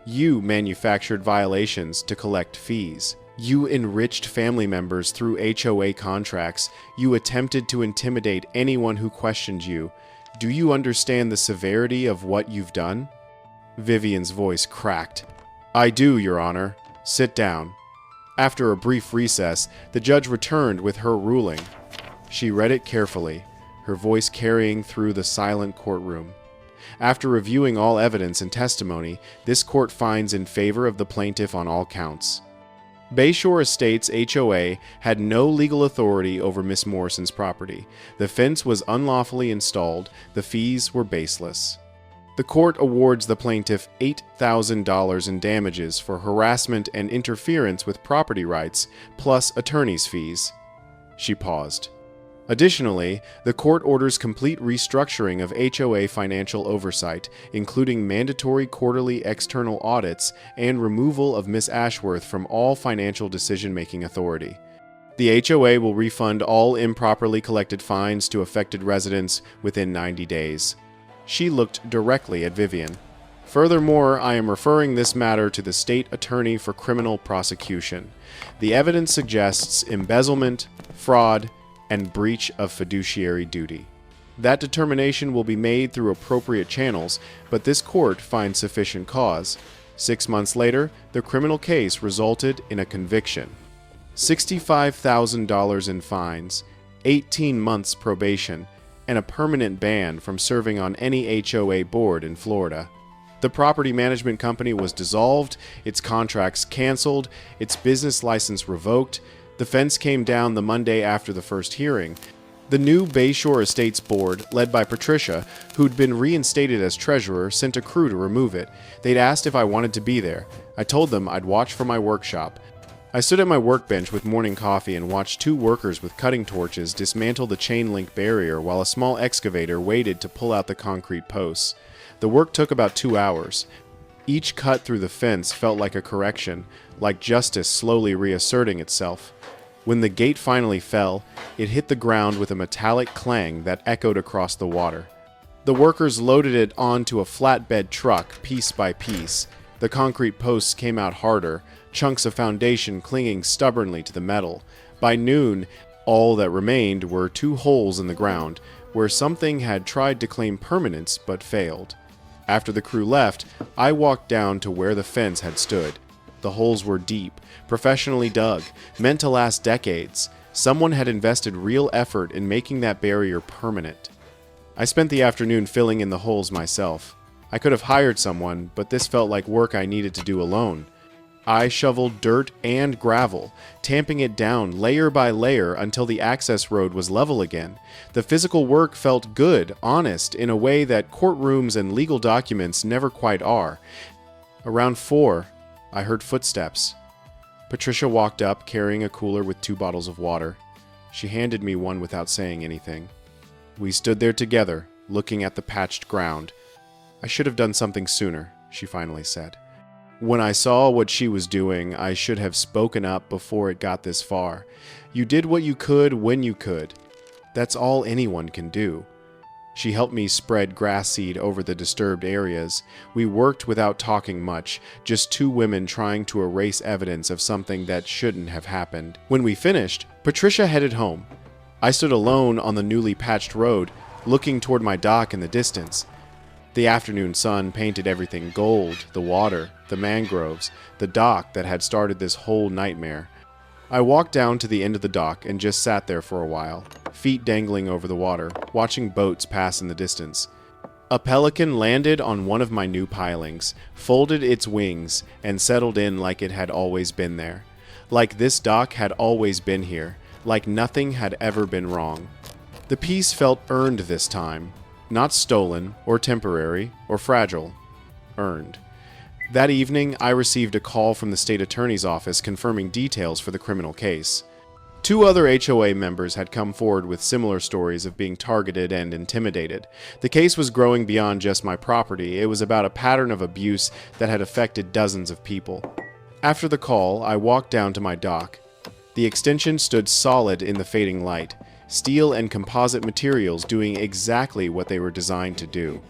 You manufactured violations to collect fees. You enriched family members through HOA contracts. You attempted to intimidate anyone who questioned you. Do you understand the severity of what you've done?" Vivian's voice cracked. "I do, Your Honor. Sit down." After a brief recess, the judge returned with her ruling. She read it carefully, her voice carrying through the silent courtroom. After reviewing all evidence and testimony, this court finds in favor of the plaintiff on all counts. Bay Shore Estates HOA had no legal authority over Miss Morrison's property. The fence was unlawfully installed. The fees were baseless. The court awards the plaintiff $8,000 in damages for harassment and interference with property rights, plus attorney's fees. She paused. Additionally, the court orders complete restructuring of HOA financial oversight, including mandatory quarterly external audits and removal of Miss Ashworth from all financial decision-making authority. The HOA will refund all improperly collected fines to affected residents within 90 days. She looked directly at Vivian. Furthermore, I am referring this matter to the state attorney for criminal prosecution. The evidence suggests embezzlement, fraud, and breach of fiduciary duty. That determination will be made through appropriate channels, but this court finds sufficient cause. 6 months later, the criminal case resulted in a conviction. $65,000 in fines, 18 months probation, and a permanent ban from serving on any HOA board in Florida. The property management company was dissolved, its contracts canceled, its business license revoked. The fence came down the Monday after the first hearing. The new Bayshore Estates board, led by Patricia, who'd been reinstated as treasurer, sent a crew to remove it. They'd asked if I wanted to be there. I told them I'd watch from my workshop. I stood at my workbench with morning coffee and watched 2 workers with cutting torches dismantle the chain link barrier while a small excavator waited to pull out the concrete posts. The work took about 2 hours. Each cut through the fence felt like a correction, like justice slowly reasserting itself. When the gate finally fell, it hit the ground with a metallic clang that echoed across the water. The workers loaded it onto a flatbed truck, piece by piece. The concrete posts came out harder, chunks of foundation clinging stubbornly to the metal. By noon, all that remained were 2 holes in the ground, where something had tried to claim permanence but failed. After the crew left, I walked down to where the fence had stood. The holes were deep, professionally dug, meant to last decades. Someone had invested real effort in making that barrier permanent. I spent the afternoon filling in the holes myself. I could have hired someone, but this felt like work I needed to do alone. I shoveled dirt and gravel, tamping it down layer by layer until the access road was level again. The physical work felt good, honest, in a way that courtrooms and legal documents never quite are. Around 4, I heard footsteps. Patricia walked up, carrying a cooler with 2 bottles of water. She handed me one without saying anything. We stood there together, looking at the patched ground. I should have done something sooner, she finally said. When I saw what she was doing, I should have spoken up before it got this far. You did what you could when you could. That's all anyone can do. She helped me spread grass seed over the disturbed areas. We worked without talking much, just 2 women trying to erase evidence of something that shouldn't have happened. When we finished, Patricia headed home. I stood alone on the newly patched road, looking toward my dock in the distance. The afternoon sun painted everything gold, the water, the mangroves, the dock that had started this whole nightmare. I walked down to the end of the dock and just sat there for a while, feet dangling over the water, watching boats pass in the distance. A pelican landed on one of my new pilings, folded its wings, and settled in like it had always been there. Like this dock had always been here, like nothing had ever been wrong. The peace felt earned this time, not stolen, or temporary, or fragile. Earned. That evening, I received a call from the state attorney's office confirming details for the criminal case. 2 other HOA members had come forward with similar stories of being targeted and intimidated. The case was growing beyond just my property. It was about a pattern of abuse that had affected dozens of people. After the call, I walked down to my dock. The extension stood solid in the fading light, steel and composite materials doing exactly what they were designed to do.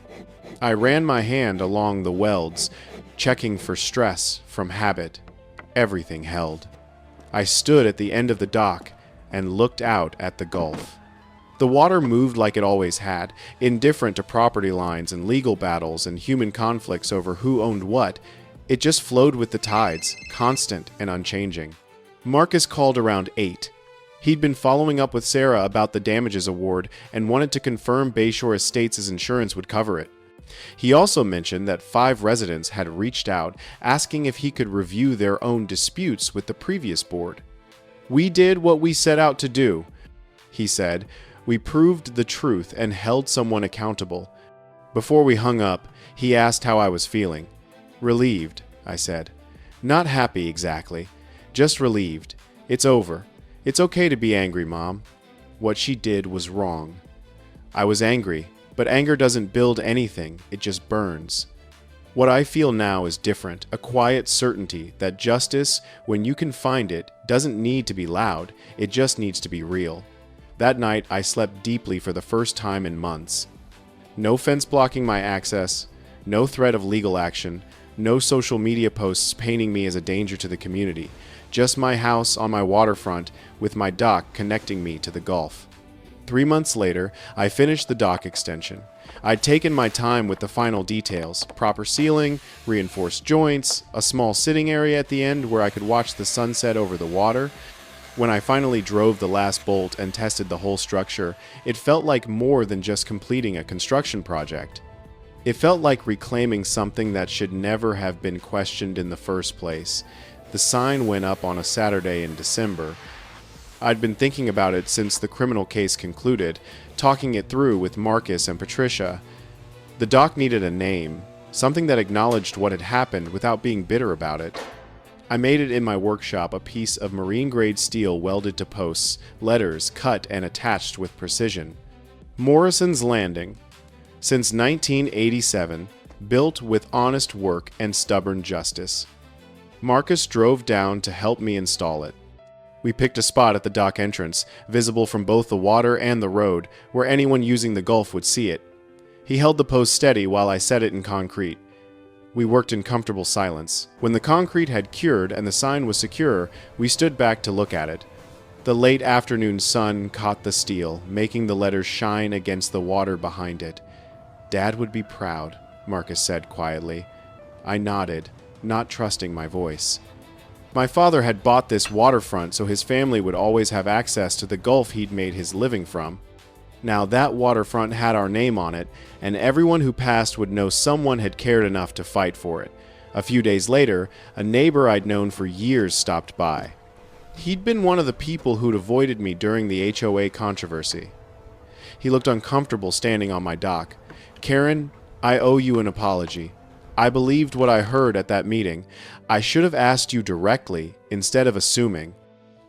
I ran my hand along the welds, checking for stress from habit. Everything held. I stood at the end of the dock and looked out at the Gulf. The water moved like it always had, indifferent to property lines and legal battles and human conflicts over who owned what. It just flowed with the tides, constant and unchanging. Marcus called around 8. He'd been following up with Sarah about the damages award and wanted to confirm Bayshore Estates' insurance would cover it. He also mentioned that 5 residents had reached out asking if he could review their own disputes with the previous board. "We did what we set out to do," he said. "We proved the truth and held someone accountable." Before we hung up, he asked how I was feeling. "Relieved," I said. "Not happy exactly. Just relieved. It's over. It's okay to be angry, Mom." What she did was wrong. I was angry, but anger doesn't build anything, it just burns. What I feel now is different, a quiet certainty that justice, when you can find it, doesn't need to be loud, it just needs to be real. That night, I slept deeply for the first time in months. No fence blocking my access, no threat of legal action, no social media posts painting me as a danger to the community, just my house on my waterfront with my dock connecting me to the Gulf. 3 months later, I finished the dock extension. I'd taken my time with the final details, proper ceiling, reinforced joints, a small sitting area at the end where I could watch the sunset over the water. When I finally drove the last bolt and tested the whole structure, it felt like more than just completing a construction project. It felt like reclaiming something that should never have been questioned in the first place. The sign went up on a Saturday in December. I'd been thinking about it since the criminal case concluded, talking it through with Marcus and Patricia. The dock needed a name, something that acknowledged what had happened without being bitter about it. I made it in my workshop a piece of marine-grade steel welded to posts, letters cut and attached with precision. Morrison's Landing. Since 1987, built with honest work and stubborn justice. Marcus drove down to help me install it. We picked a spot at the dock entrance, visible from both the water and the road, where anyone using the Gulf would see it. He held the post steady while I set it in concrete. We worked in comfortable silence. When the concrete had cured and the sign was secure, we stood back to look at it. The late afternoon sun caught the steel, making the letters shine against the water behind it. "Dad would be proud," Marcus said quietly. I nodded, not trusting my voice. My father had bought this waterfront so his family would always have access to the Gulf he'd made his living from. Now that waterfront had our name on it, and everyone who passed would know someone had cared enough to fight for it. A few days later, a neighbor I'd known for years stopped by. He'd been one of the people who'd avoided me during the HOA controversy. He looked uncomfortable standing on my dock. "Karen, I owe you an apology. I believed what I heard at that meeting. I should have asked you directly instead of assuming.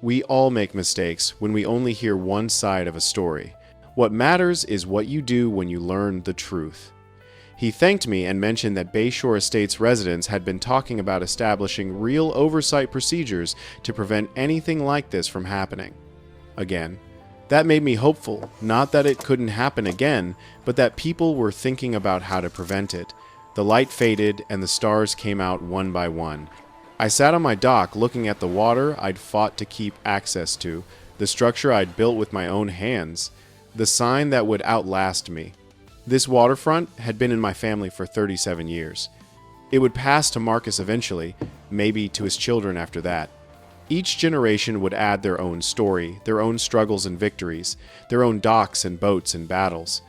We all make mistakes when we only hear one side of a story. What matters is what you do when you learn the truth." He thanked me and mentioned that Bayshore Estates residents had been talking about establishing real oversight procedures to prevent anything like this from happening. Again, that made me hopeful, not that it couldn't happen again, but that people were thinking about how to prevent it. The light faded and the stars came out one by one. I sat on my dock looking at the water I'd fought to keep access to, the structure I'd built with my own hands, the sign that would outlast me. This waterfront had been in my family for 37 years. It would pass to Marcus eventually, maybe to his children after that. Each generation would add their own story, their own struggles and victories, their own docks and boats and battles.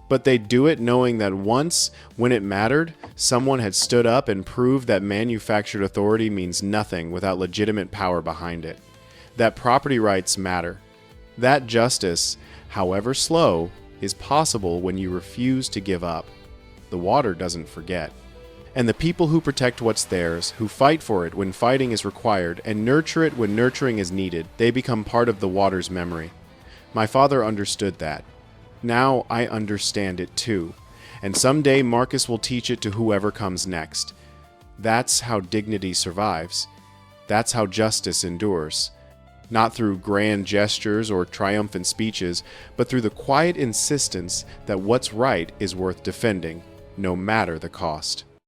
But they'd do it knowing that once, when it mattered, someone had stood up and proved that manufactured authority means nothing without legitimate power behind it. That property rights matter. That justice, however slow, is possible when you refuse to give up. The water doesn't forget. And the people who protect what's theirs, who fight for it when fighting is required, and nurture it when nurturing is needed, they become part of the water's memory. My father understood that. Now I understand it too. And someday Marcus will teach it to whoever comes next. That's how dignity survives. That's how justice endures. Not through grand gestures or triumphant speeches, but through the quiet insistence that what's right is worth defending, no matter the cost.